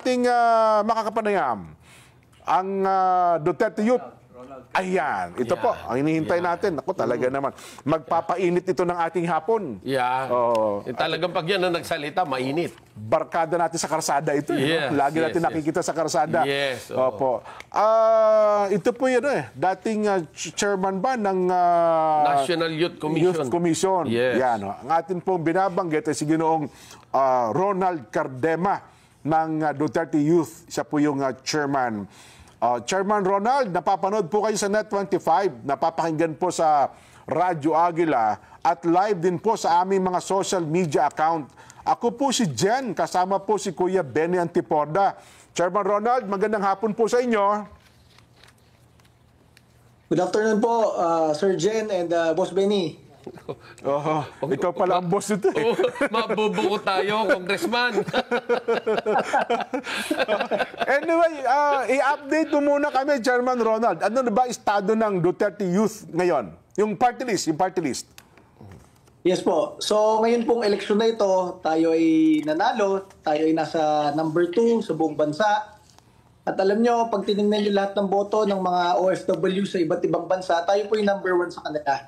ating makakapanayam, ang Duterte Youth. Ayan, ito po, ang hinihintay natin. Ako talaga naman, magpapainit ito ng ating hapon. Yeah. Talagang pag yan na nagsalita, mainit. Barkada natin sa karsada ito. Yes, no? Lagi natin nakikita sa karsada. Yes. Opo. Ito po yun dating chairman ba ng National Youth Commission. Yes. Yan, ang atin pong binabanggit ay si Ginoong Ronald Cardema ng Duterte Youth. Siya po yung chairman. Chairman Ronald, napapanood po kayo sa Net25, napapakinggan po sa Radyo Agila at live din po sa aming mga social media account. Ako po si Jen, kasama po si Kuya Benny Antiporda. Chairman Ronald, magandang hapon po sa inyo. Good afternoon po, Sir Jen and Boss Benny. Ikaw pala ang boss ito. Mabubuko tayo, Congressman. Anyway, i-update mo muna kami, Chairman Ronald. Ano na ba estado ng Duterte Youth ngayon? Yung party list, Yes po. So ngayon pong eleksyon na ito, tayo ay nanalo. Tayo ay nasa number 2 sa buong bansa. At alam nyo, pag tinignan nyo lahat ng boto ng mga OFW sa iba't ibang bansa, tayo po yung number 1 sa kanila.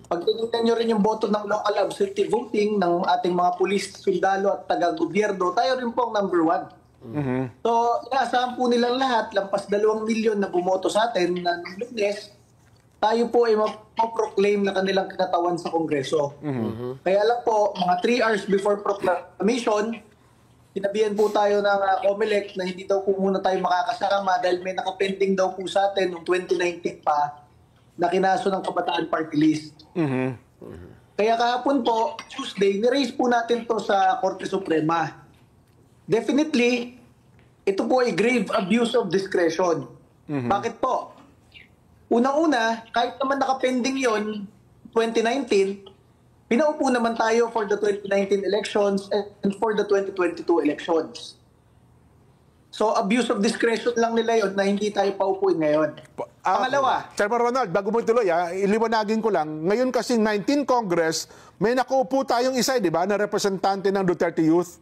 Pag tinignan nyo rin yung boto ng local absentee voting ng ating mga pulis, sundalo at taga-gobyerno, tayo rin po ang number 1. So, inaasahan po nilang lahat, lampas 2 milyon na bumoto sa atin na ng Lunes, tayo po ay mapoproclaim na kanilang kinatawan sa Kongreso. Kaya lang po, mga 3 hours before proclamation, sinabihan po tayo ng COMELEC na hindi daw po muna tayo makakasama dahil may nakapending daw po sa atin noong 2019 pa na kinaso ng Kabataan Party List. Kaya kahapon po, Tuesday, niraise po natin to sa Korte Suprema. Definitely, ito po ay grave abuse of discretion. Bakit po? Unang-una, kahit naman nakapending yon 2019, pinaupo naman tayo for the 2019 elections and for the 2022 elections. So, abuse of discretion lang nila yon na hindi tayo paupuin ngayon. Pangalawa. Chairman Ronald, bago mo ituloy, iliwanagin ko lang, ngayon kasi 19 Congress, may nakaupo tayong isa, di ba, na representante ng Duterte Youth?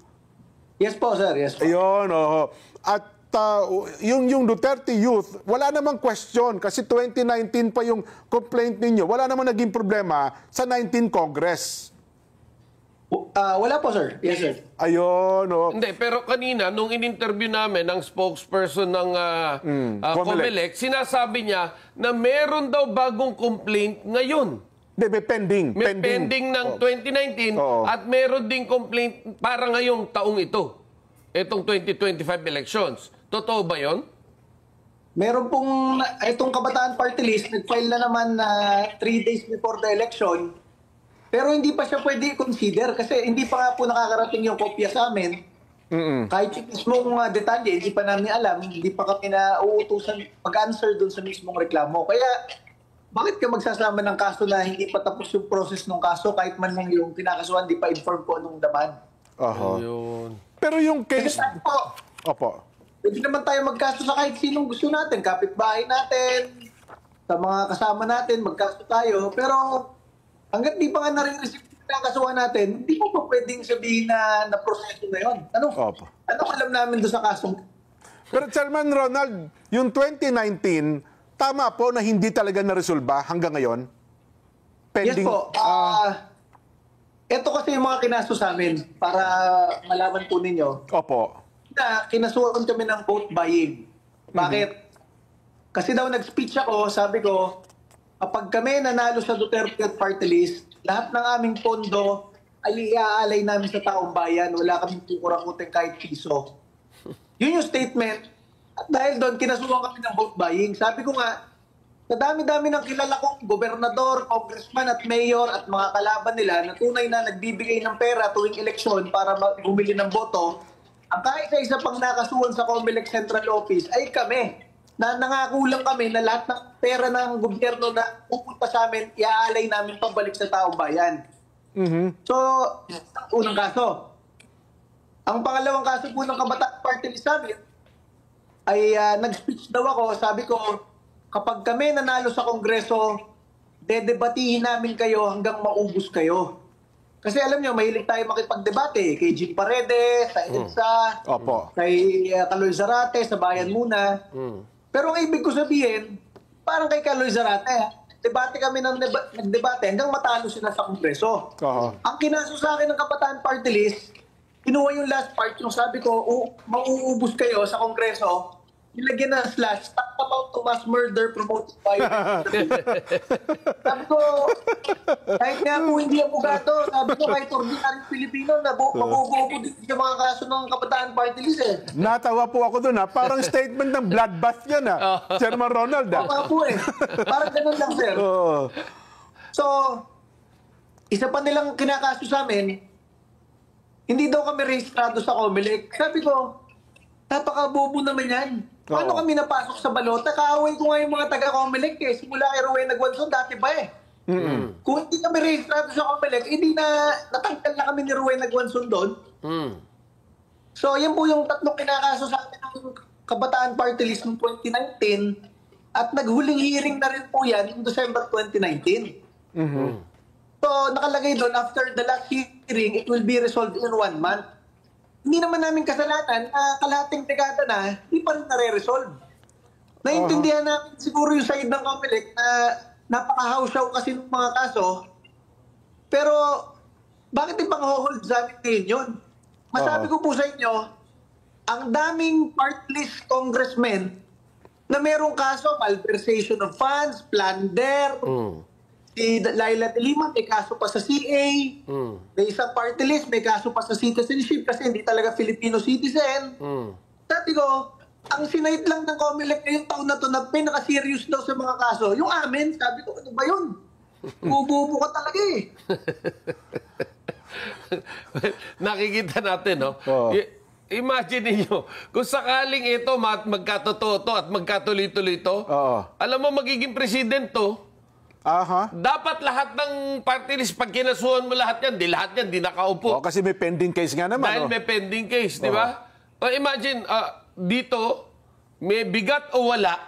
Yes po, sir. Yes po. Ayun, At yung Duterte Youth, wala namang question kasi 2019 pa yung complaint ninyo. Wala namang naging problema sa 19 Congress. Wala po, sir. Yes, sir. Ayun, Hindi, pero kanina, nung in-interview namin ng spokesperson ng COMELEC, sinasabi niya na meron daw bagong complaint ngayon. Hindi, may pending. May pending ng 2019 at meron ding complaint para ngayong taong ito. Itong 2025 elections. Totoo ba yon? Meron pong, itong Kabataan Party List, nag-file na naman 3 days before the election, pero hindi pa siya pwede i-consider kasi hindi pa nga po nakakarating yung kopya sa amin. Kahit yung mismong detalye, hindi pa namin alam, hindi pa kami na uutusan mag-answer dun sa mismong reklamo. Kaya, bakit ka magsasama ng kaso na hindi pa tapos yung process ng kaso kahit man lang yung kinakasuhan, hindi pa inform po anong laman? Ayun. Pero yung case... Kasi po, Opo. pwede naman tayo magkaso sa kahit sinong gusto natin, kapitbahay natin, sa mga kasama natin, magkaso tayo. Pero hanggat di pa nga nare-receive ng kasuhan natin, hindi mo pa pwedeng sabihin na proseso na yun. Ano alam namin doon sa kasong? Pero Chairman Ronald, yung 2019, tama po na hindi talaga naresolba hanggang ngayon? Pending, yes po. Ito kasi yung mga kinaso sa amin para malaman po ninyo. Opo. Na kinasuhan kami ng vote buying. Bakit? Kasi daw nag-speech ako, sabi ko, kapag kami nanalo sa Duterte Party List, lahat ng aming pondo ay iaalay namin sa taong bayan. Wala kaming kukurang-kuting kahit piso. Yun yung statement. At dahil doon, kinasuhan kami ng vote buying. Sabi ko nga, sa dami-dami ng kilala kong gobernador, congressman at mayor at mga kalaban nila na tunay na nagbibigay ng pera tuwing eleksyon para bumili ng boto, ang kaisa-isa pang nakasuhan sa COMELEC Central Office ay kami. Na nangako lang kami na lahat ng pera ng gobyerno na pupunta sa amin, iaalay namin pabalik sa taong bayan. So, unang kaso. Ang pangalawang kaso po ng Kabataan Party List namin ay nag-speech daw ako. Sabi ko, kapag kami nanalo sa Kongreso, dedebatihin namin kayo hanggang maubos kayo. Kasi alam nyo, mahilig tayo makipagdebate kay Jim Paredes, sa EDSA, Opo. kay Kaloy Zarate, sa Bayan Muna. Pero ang ibig ko sabihin, parang kay Kaloy Zarate, debate kami ng nagdebate hanggang matalo sila sa Kongreso. Ang kinaso sa akin ng Kabataan Party List, kinuha yung last part, yung sabi ko, mauubos kayo sa Kongreso, nilagyan ng slash, talk about to mass murder promoted by... Sabi ko, kahit nga po hindi abogado, sabi ko kahit ordinary Pilipino, mabubuo po dito sa mga kaso ng Kabataan Party List eh. Natawa po ako doon, ha? Parang statement ng bloodbath yan, ha? Chairman Ronald, ha? Mga po eh. Parang ganun lang, sir. So, isa pa nilang kinakaso sa amin, hindi daw kami rehistrado sa COMELEC. Sabi ko, napakabobo naman yan. Paano kami napasok sa balota? Kaaway ko nga yung mga taga-COMELEC eh. Simula kay Rowena Guanzon, dati pa eh. Kung hindi kami rehistrado sa COMELEC, hindi natanggal na kami ni Rowena Guanzon doon. So, yan po yung tatlong kinakaso sa atin ng Kabataan Party List ng 2019 at naghuling hearing na rin po yan noong December 2019. So, nakalagay doon, after the last hearing, it will be resolved in 1 month. Hindi naman namin kasalanan na kalahating dekada na, hindi pa rin nare-resolve. Naintindihan namin siguro yung side ng COMELEC na napaka-hawsyaw kasi ng mga kaso. Pero, bakit ibang hold sa amin ngayon yun? Masabi ko po sa inyo, ang daming party list congressmen na merong kaso, malversation of funds, plunder, si Laila de Lima, may kaso pa sa CA. May isang party list, may kaso pa sa citizenship kasi hindi talaga Filipino citizen. Sabi ko, ang sinayit lang ng COMELEC ngayong taon na to na pinaka-serious daw sa mga kaso. Yung amin, sabi ko, ano ba yun? Bububo ka talaga eh. Nakikita natin, no? Imagine niyo, kung sakaling ito magkatotoo to at magkatuloy-tuloy to, alam mo magiging president to, dapat lahat ng party list, pag kinasuhan mo lahat yan, di nakaupo. Kasi may pending case nga naman. Dahil may pending case, di ba? Imagine, dito, may bigat o wala,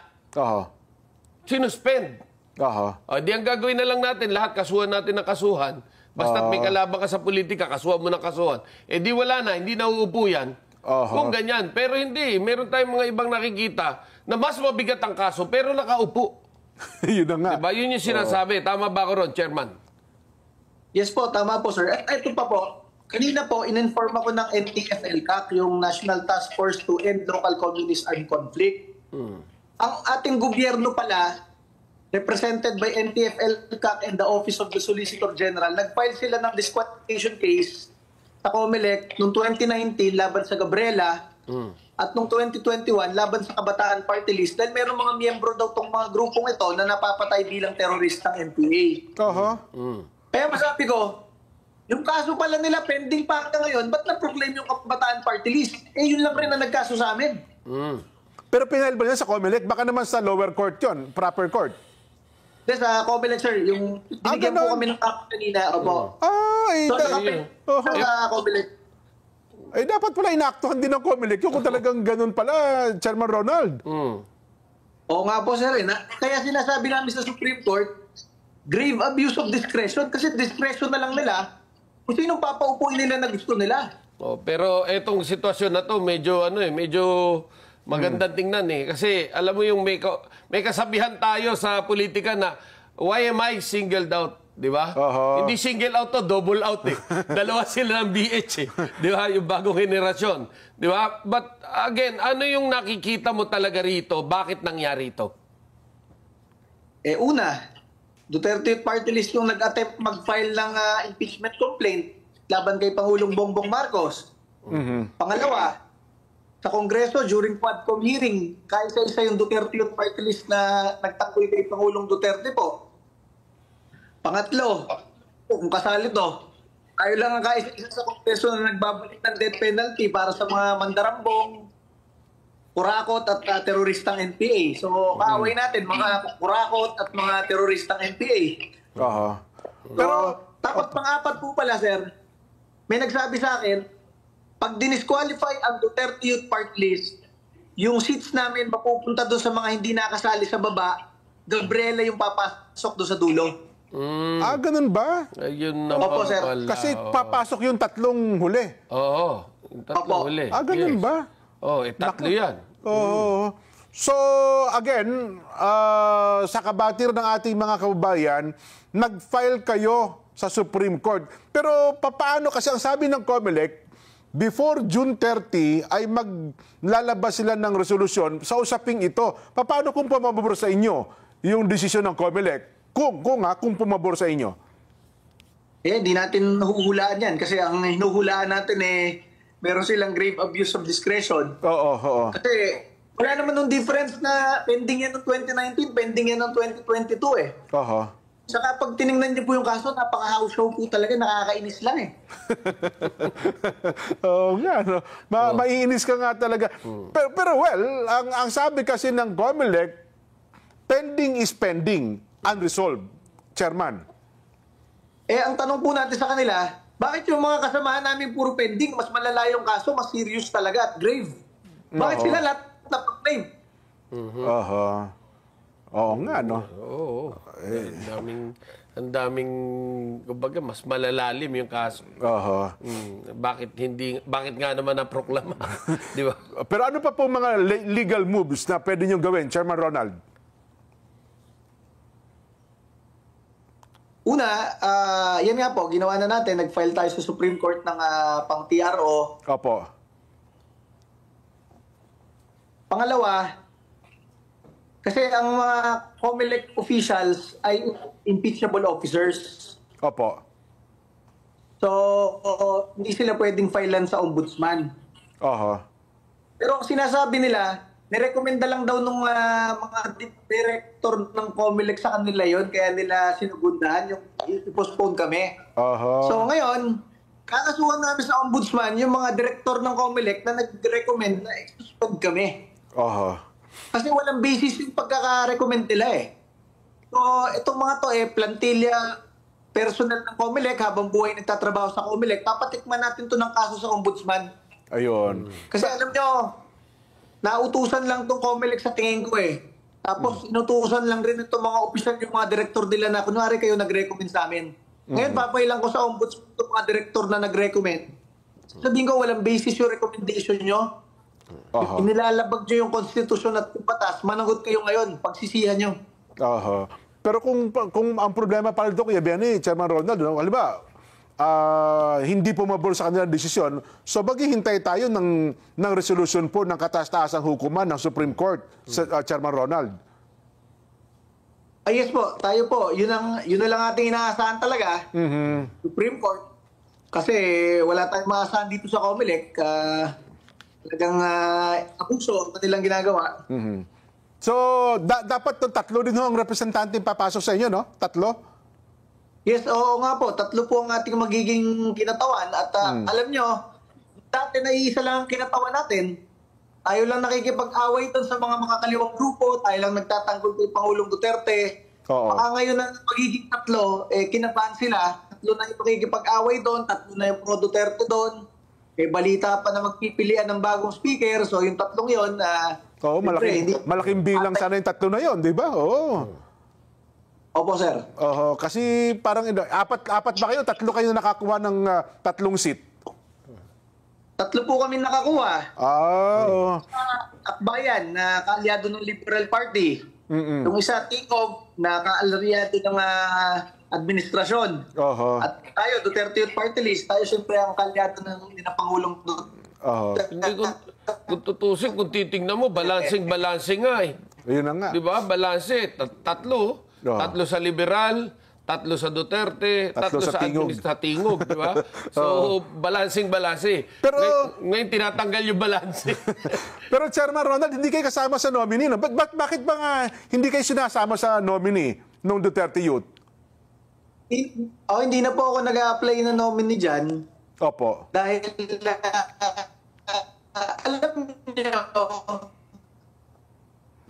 sinuspend. Di ang gagawin na lang natin, lahat kasuhan natin ng kasuhan. Basta may kalaban ka sa politika, kasuhan mo ng kasuhan. Di wala na, hindi nauupo yan. Kung ganyan. Pero hindi, meron tayong mga ibang nakikita na mas mabigat ang kaso, pero nakaupo. Yun na nga. Diba? Yun yung sinasabi. Tama ba ako ron, Chairman? Yes po, tama po, sir. At ito pa po, kanina po, in-inform ako ng NTF-ELCAC, yung National Task Force to End Local Communist Armed Conflict. Ang ating gobyerno pala, represented by NTF-ELCAC and the Office of the Solicitor General, nag-file sila ng disqualification case sa COMELEC noong 2019 laban sa Gabriela at noong 2021 laban sa Kabataan Party List dahil meron mga miyembro daw tong mga grupong ito na napapatay bilang teroristang NPA. Kaya masabi ko, yung kaso pala nila pending pa hanggang ngayon, ba't na-proclaim yung Kabataan Party List? Yun lang rin na nagkaso sa amin. Pero pinahal ba niya sa COMELEC? Baka naman sa lower court yon, proper court. Sa COMELEC, sir, yung binigyan po kami ng kapo kanina, opo. Sa COMELEC. Dapat pala inaktuhan din ng COMELEC yung kung talagang ganun pala, Chairman Ronald. Oo nga po, sir. Kaya sinasabi namin sa Supreme Court, grave abuse of discretion kasi discretion na lang nila kung sinong papaupuin nila na gusto nila. Pero etong sitwasyon na to, medyo magandang tingnan eh. Kasi alam mo yung may kasabihan tayo sa politika na why am I singled out? Di ba? Hindi single out to, double out eh. Dalawa sila ng BH eh. Di ba? Yung bagong henerasyon. Di ba? But again, ano yung nakikita mo talaga rito? Bakit nangyari ito? Una, Duterte Party List yung nag-attempt mag-file ng impeachment complaint laban kay Pangulong Bongbong Marcos. Pangalawa, sa Kongreso, during Quadcom hearing, kaisa-isa yung Duterte Party List na nagtangkoy kay Pangulong Duterte po. Pangatlo, kung kasali to, tayo lang ang kaisa-isa sa Kongreso na nagbabalik ng death penalty para sa mga mandarambong, kurakot at teroristang NPA. So, kaaway natin mga kurakot at mga teroristang NPA. Pero, tapos pang-apat po pala, sir, may nagsabi sa akin, pag dinisqualify ang Duterte Youth Party List, yung seats namin mapupunta doon sa mga hindi nakasali sa baba, Gabriela yung papasok doon sa dulo. Ganun ba? Ayun na Opo, sir. pala. Kasi papasok yung 3 huli. Oo. Yung tatlo Opo. huli. Ganun Yes. ba? Oo, tatlo yan. Oo. So, again, sa kabatir ng ating mga kababayan, nag-file kayo sa Supreme Court. Pero papaano, kasi ang sabi ng COMELEC, before June 30 ay maglalabas sila ng resolusyon sa usaping ito. Paano kung pumabor sa inyo yung desisyon ng COMELEC? Kung pumabor sa inyo. Di natin nahuhulaan yan kasi ang hinuhulaan natin meron silang grave abuse of discretion. Oo. Kasi wala naman nung difference na pending yan ng 2019, pending yan ng 2022 Oo. Saka pag tinignan niyo po yung kaso, napaka-house show po talaga, nakakainis lang Oo nga, no? Maiinis ka nga talaga. Pero well, ang sabi kasi ng COMELEC, pending is pending, unresolved, Chairman. Ang tanong po natin sa kanila, bakit yung mga kasamahan namin puro pending, mas malala yung kaso, mas serious talaga at grave? Bakit Oo. sila lahat na-claim? Oo nga, no? Oo. Ang daming, kumbaga, mas malalalim yung kaso. Bakit nga naman na-proklama? Di ba? Pero ano pa po mga legal moves na pwede nyo gawin, Chairman Ronald? Una, yan nga po, ginawa na natin, nag-file tayo sa Supreme Court ng pang-TRO. Opo. Pangalawa, kasi ang mga COMELEC officials ay impeachable officers. Opo. So, hindi sila pwedeng filean sa ombudsman. Pero ang sinasabi nila, nirekomenda lang daw ng mga director ng COMELEC sa kanila yon, kaya nila sinugundahan yung i-postpone kami. So ngayon, kakasuhan namin sa ombudsman yung mga director ng COMELEC na nag-recommend na i-suspend kami. Kasi walang basis yung pagkaka-recommend nila So itong mga to plantilla personnel ng COMELEC habang buhay nagtatrabaho sa COMELEC, papatikman natin to ng kaso sa ombudsman. Ayun. Kasi alam nyo, nautusan lang tong COMELEC sa tingin ko Tapos inutusan lang rin itong mga opisyal, yung mga direktor nila na kunwari kayo nag-recommend sa amin. Ngayon papailan ko sa ombudsman itong mga direktor na nag-recommend. Sabihin ko walang basis yung recommendation nyo. Inilalabag nyo yung konstitusyon at batas, managot kayo ngayon, pagsisihan nyo. Pero kung ang problema pala doon, Kuya Benny, Chairman Ronald, no? Halimbawa, hindi pumabor sa kanilang desisyon, so maghihintay tayo ng resolution po ng kataas-taasang hukuman ng Supreme Court, Chairman Ronald. Yes po, tayo po. Yun na lang ating inaasahan talaga. Supreme Court. Kasi wala tayong maasahan dito sa COMELEC. Talagang abuso ang kanilang ginagawa. So, dapat tatlo din ang representante papasok sa inyo, no? Tatlo? Yes, oo nga po. Tatlo po ang ating magiging kinatawan. At alam nyo, dati na iisa lang ang kinatawan natin. Tayo lang nakikipag-away doon sa mga makakaliwang grupo. Tayo lang nagtatanggol kay Pangulong Duterte. Baka ngayon na magiging tatlo, kinabahan sila. Tatlo na yung makikipag-away doon. Tatlo na yung pro-Duterte doon. Balita pa na magpipilian ng bagong speaker. So yung tatlong yun, malaking bilang sana yung tatlo na yun, di ba? Opo, sir. Kasi parang apat ba kayo? Tatlo kayo nakakuha ng 3 seat? Tatlo po kami nakakuha. Akbayan na kaalyado ng Liberal Party. Yung isa, Tingog, na kaalyado ng administrasyon. At tayo, Duterte Youth Party List, tayo siyempre ang kaalyado ng Pangulong Duterte. Hindi kung tutusin, kung titingnan mo, balancing nga Ayun na nga. Di ba? Balanse. Tatlo. Tatlo sa liberal, tatlo sa Duterte, tatlo sa Tingog, di ba? So, balanse. Pero ngayon tinatanggal yung balanse. Pero Chairman Ronald, hindi kayo kasama sa nominee, no? Bakit ba nga hindi kayo sinasama sa nominee ng Duterte Youth? Hindi na po ako nag-a-apply na nominee dyan. Opo. Dahil alam niyo,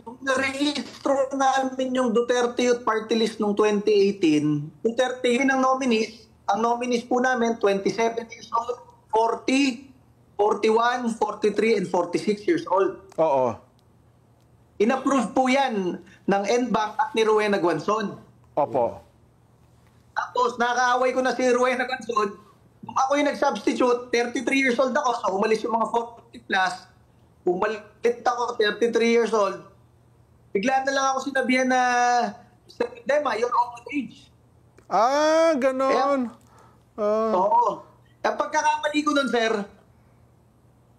nung na-rehistro namin yung Duterte Youth Party List noong 2018, Duterte yun ang nominees. Ang nominees po namin, 27 years old, 40, 41, 43, and 46 years old. In-approve po yan ng NBank at ni Rowena Guanzon. Opo. Tapos nakaaway ko na si Rowena Gansod. Nung ako yung nag-substitute, 33 years old ako, so umalis yung mga 40 plus. Umalit ako, 33 years old. Bigla na lang ako sinabihan na, Mr. Dema, you're out of age. Ah, ganon. Oo. Ang pagkakamali ko nun, sir,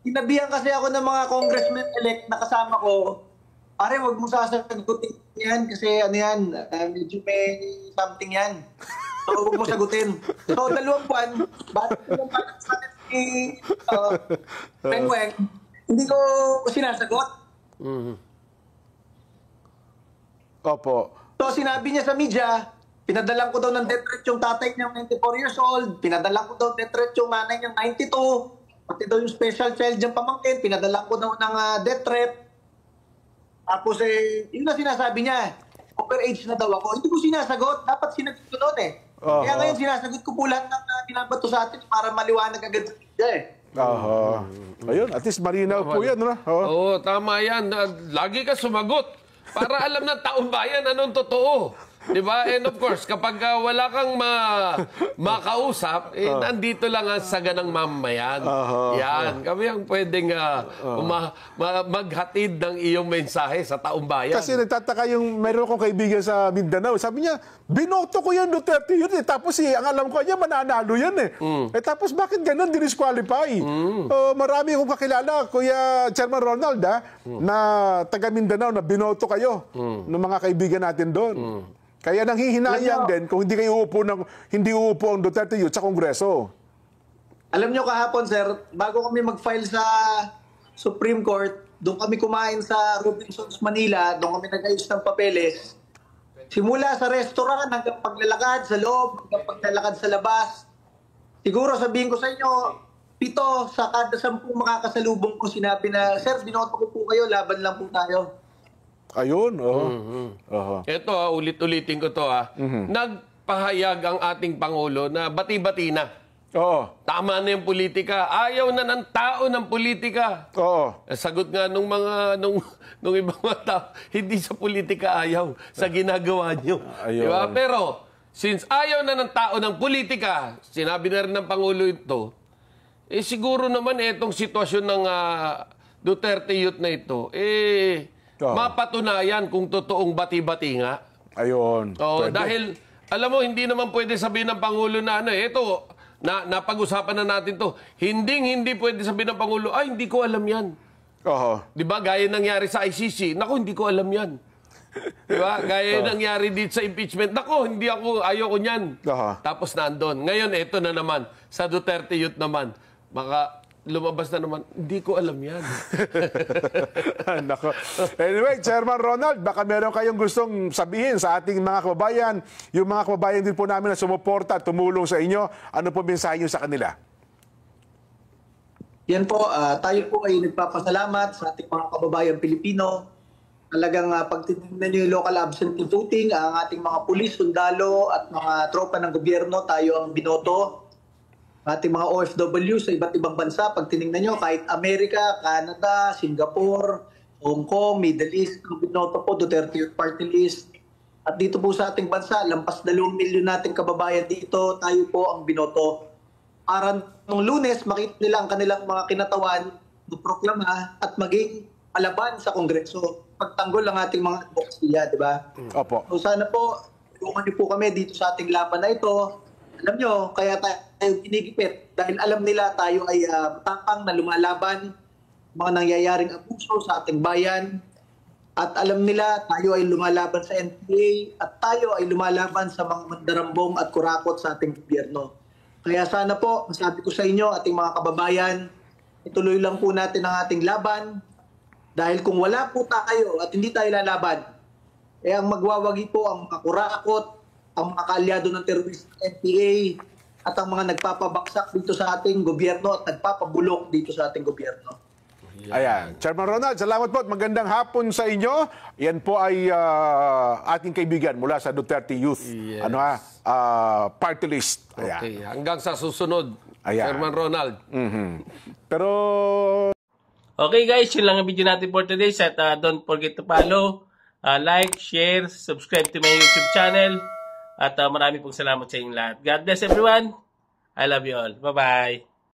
sinabihan kasi ako ng mga congressman-elect na kasama ko, pare, wag mo sasagutin yan kasi ano yan, medyo may something yan. So, huwag mo sagutin. So, 2 buwan, bakit ko yung sa akin si Pengweng, hindi ko sinasagot. Opo. So, sinabi niya sa media, pinadalan ko daw ng death threat yung tatay niyang 94 years old, pinadalan ko daw death threat yung nanay niyang 92, pati daw yung special child niyang pamangkin, pinadalan ko daw ng death threat. Tapos yun na sinasabi niya, overage na daw ako. Hindi ko sinasagot, dapat sinagot ko doon eh. Kaya ngayon sinasagot ko po lahat ng binabato sa atin para maliwanag agad sa media eh. Ayun, at least malinaw po yan, no? Oo, tama yan. Lagi ka sumagot para alam ng taong bayan anong totoo. Di ba? And of course, kapag wala kang makausap, nandito lang ang saga ng mamayan. Yan. Kami ang pwedeng maghatid ng iyong mensahe sa taong bayan. Kasi nagtataka yung meron kong kaibigan sa Mindanao. Sabi niya, binoto ko yan Duterte yun eh. Tapos ang alam ko niya, mananalo yan eh. Tapos bakit ganun dinisqualify? Marami akong kakilala, Kuya Chairman Ronald, na taga Mindanao na binoto kayo ng mga kaibigan natin doon. Kaya nanghihinayang din kung hindi kayo hindi uupo ang Duterte Youth sa Kongreso. Alam nyo kahapon, sir, bago kami mag-file sa Supreme Court, doon kami kumain sa Robinsons, Manila, doon kami nag-ayos ng papeles. Simula sa restaurant hanggang paglalakad sa loob, hanggang paglalakad sa labas. Siguro sabihin ko sa inyo, 7 sa kada 10 makakasalubong ko sinabi na, sir, binoto ko po kayo, laban lang po tayo. Ayun, Ito, ulit-ulitin ko to. Nagpahayag ang ating Pangulo na bati-bati na. Oo. Tama na yung politika. Ayaw na ng tao ng politika. Oo. Sagot nga nung ibang mga tao, hindi sa politika ayaw, sa ginagawa nyo. Diba? Pero, since ayaw na ng tao ng politika, sinabi na rin ng Pangulo ito, siguro naman itong sitwasyon ng Duterte Youth na ito, mapatunayan kung totoong bati-bati nga. Ayun. Dahil, alam mo, hindi naman pwede sabihin ng Pangulo na ito, napag-usapan na natin to. Hindi pwede sabihin ng Pangulo, hindi ko alam yan. Di ba? Gaya nangyari sa ICC. Naku, hindi ko alam yan. Di ba? Gaya nangyari dito sa impeachment. Naku, ayoko niyan. Tapos nandun. Ngayon, ito na naman. Sa Duterte Youth naman. Baka lumabas na naman, hindi ko alam yan. Nako. Anyway, Chairman Ronald, baka meron kayong gustong sabihin sa ating mga kababayan, yung mga kababayan din po namin na sumuporta at tumulong sa inyo, ano po mensahe nyo sa kanila? Yan po, tayo po ay nagpapasalamat sa ating mga kababayan Pilipino. Talagang pag titignan nyo yung local absentee voting, ang ating mga pulis, sundalo at mga tropa ng gobyerno, tayo ang binoto. Ating mga OFW sa iba't ibang bansa, pag tinignan nyo, kahit Amerika, Canada, Singapore, Hong Kong, Middle East, ang binoto po, Duterte Youth Party List. At dito po sa ating bansa, lampas 2 milyon nating kababayan dito, tayo po ang binoto. Para nung Lunes, makita nila ang kanilang mga kinatawan, proklama at maging palaban sa Kongreso. Pagtanggol ang ating mga advocacy, di ba? Opo. So sana po, tulungan niyo po kami dito sa ating laban na ito. Alam nyo, kaya tayo ginigipit dahil alam nila tayo ay matapang na lumalaban mga nangyayaring abuso sa ating bayan. At alam nila tayo ay lumalaban sa NPA at tayo ay lumalaban sa mga mandarambong at kurakot sa ating gobyerno. Kaya sana po, masabi ko sa inyo, ating mga kababayan, ituloy lang po natin ang ating laban. Dahil kung wala po tayo at hindi tayo lalaban, ang magwawagi po ang mga kurakot, ang mga kaalyado ng terrorist NPA at ang mga nagpapabaksak dito sa ating gobyerno at nagpapabulok dito sa ating gobyerno. Ayan. Chairman Ronald, salamat po at magandang hapon sa inyo. Yan po ay ating kaibigan mula sa Duterte Youth Party List. Ayan. Okay, hanggang sa susunod, Chairman Ronald. Pero... Okay guys, yun lang ang video natin for today. At don't forget to follow, like, share, subscribe to my YouTube channel. At maraming pong salamat sa inyong lahat. God bless everyone. I love you all. Bye-bye.